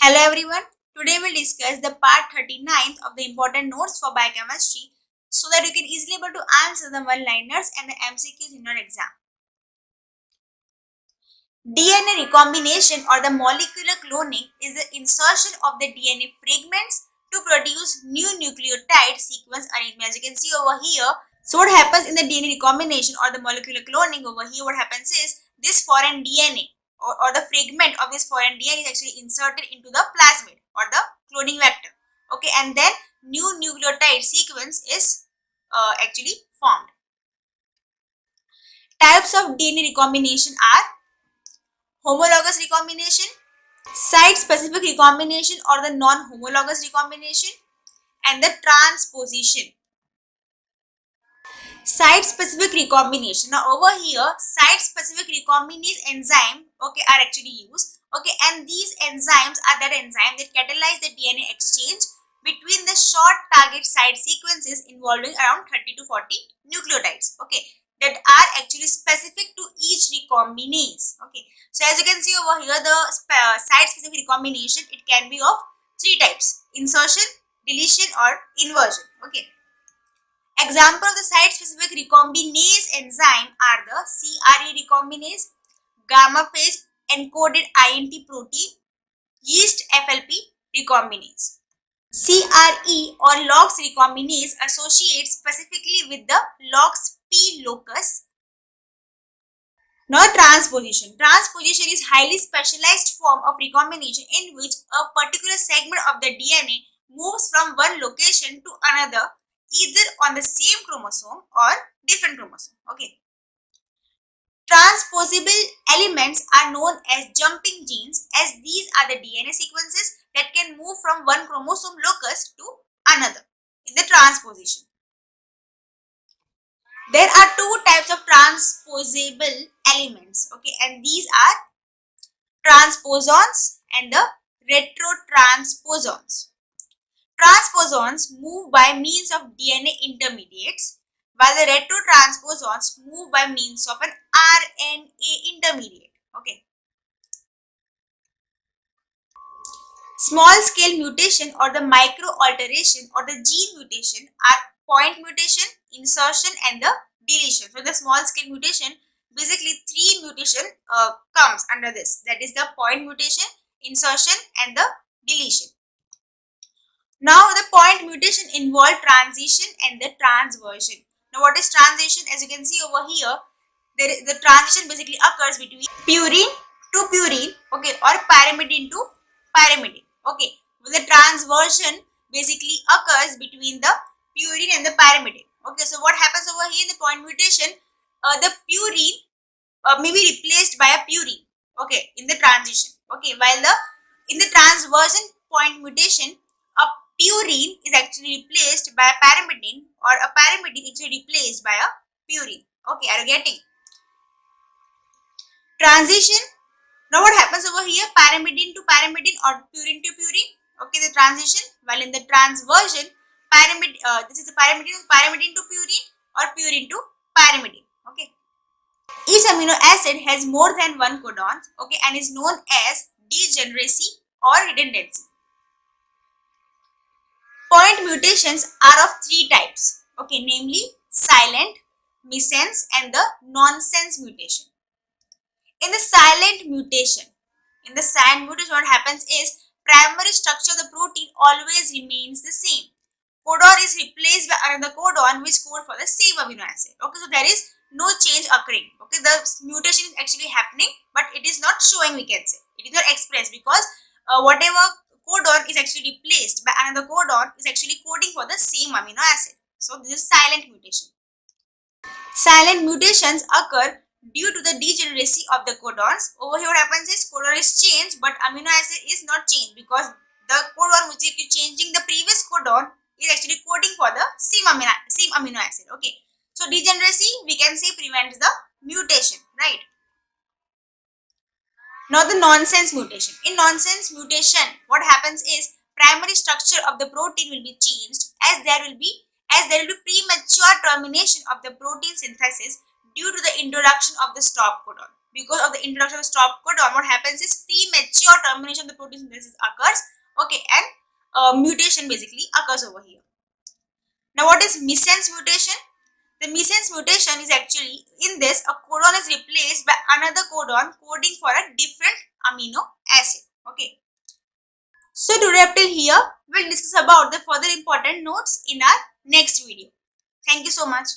Hello everyone. Today we'll discuss the part 39th of the important notes for biochemistry so that you can easily able to answer the one-liners and the MCQs in your exam. DNA recombination or the molecular cloning is the insertion of the DNA fragments to produce new nucleotide sequence arrangement. As you can see over here, so what happens in the DNA recombination or the molecular cloning over here, what happens is this foreign DNA or the fragment of this foreign DNA is actually inserted into the plasmid or the cloning vector. Okay, and then new nucleotide sequence is actually formed. Types of DNA recombination are homologous recombination, site-specific recombination or the non-homologous recombination, and the transposition. Site-specific recombination. Now over here, site-specific recombinase enzyme are actually used. And these enzymes are that enzyme that catalyze the DNA exchange between the short target site sequences involving around 30 to 40 nucleotides. That are actually specific to each recombinase. So as you can see over here, the site-specific recombination, it can be of three types: insertion, deletion, or inversion. Example of the site-specific recombinase enzyme are the CRE recombinase, gamma phase encoded INT protein, yeast FLP recombinase. CRE or LOX recombinase associates specifically with the LOX P locus. Now transposition. Transposition is highly specialized form of recombination in which a particular segment of the DNA moves from one location to another, either on the same chromosome or different chromosome. Transposable elements are known as jumping genes, as these are the DNA sequences that can move from one chromosome locus to another in the transposition. There are two types of transposable elements, and these are transposons and the retrotransposons. Transposons move by means of DNA intermediates, while the retrotransposons move by means of an RNA intermediate. Small scale mutation or the micro alteration or the gene mutation are point mutation, insertion, and the deletion. So the small scale mutation, basically three mutation comes under this. That is the point mutation, insertion, and the deletion. Now the point mutation involve transition and the transversion. Now what is transition? As you can see over here, the transition basically occurs between purine to purine, or pyrimidine to pyrimidine. The transversion basically occurs between the purine and the pyrimidine. So what happens over here in the point mutation? The purine may be replaced by a purine. In the transition. While in the transversion point mutation, a purine is actually replaced by a pyrimidine, or a pyrimidine is replaced by a purine. Are you getting? Transition. Now what happens over here? Pyrimidine to pyrimidine or purine to purine. The transition. While in the transversion, this is the pyrimidine to purine or purine to pyrimidine. Each amino acid has more than one codon, and is known as degeneracy or redundancy. Point mutations are of three types, namely silent, missense, and the nonsense mutation. In the silent mutation, what happens is primary structure of the protein always remains the same. Codon is replaced by another codon which code for the same amino acid. So there is no change occurring. The mutation is actually happening, but it is not showing, we can say. It is not expressed because whatever codon is actually replaced by another codon is actually coding for the same amino acid. So this is silent mutation. Silent mutations occur due to the degeneracy of the codons. Over here what happens is codon is changed but amino acid is not changed, because the codon which is changing the previous codon is actually coding for the same amino acid. So degeneracy, we can say, prevents the mutation, right? Now the nonsense mutation. In nonsense mutation, what happens is primary structure of the protein will be changed, as there will be premature termination of the protein synthesis due to the introduction of the stop codon. because of the introduction of stop codon, what happens is premature termination of the protein synthesis occurs, okay, and mutation basically occurs over here. Now what is missense mutation? The missense mutation is actually, in this, a codon is replaced by another codon coding for a different amino acid, okay. So today up till here, we'll discuss about the further important notes in our next video. Thank you so much.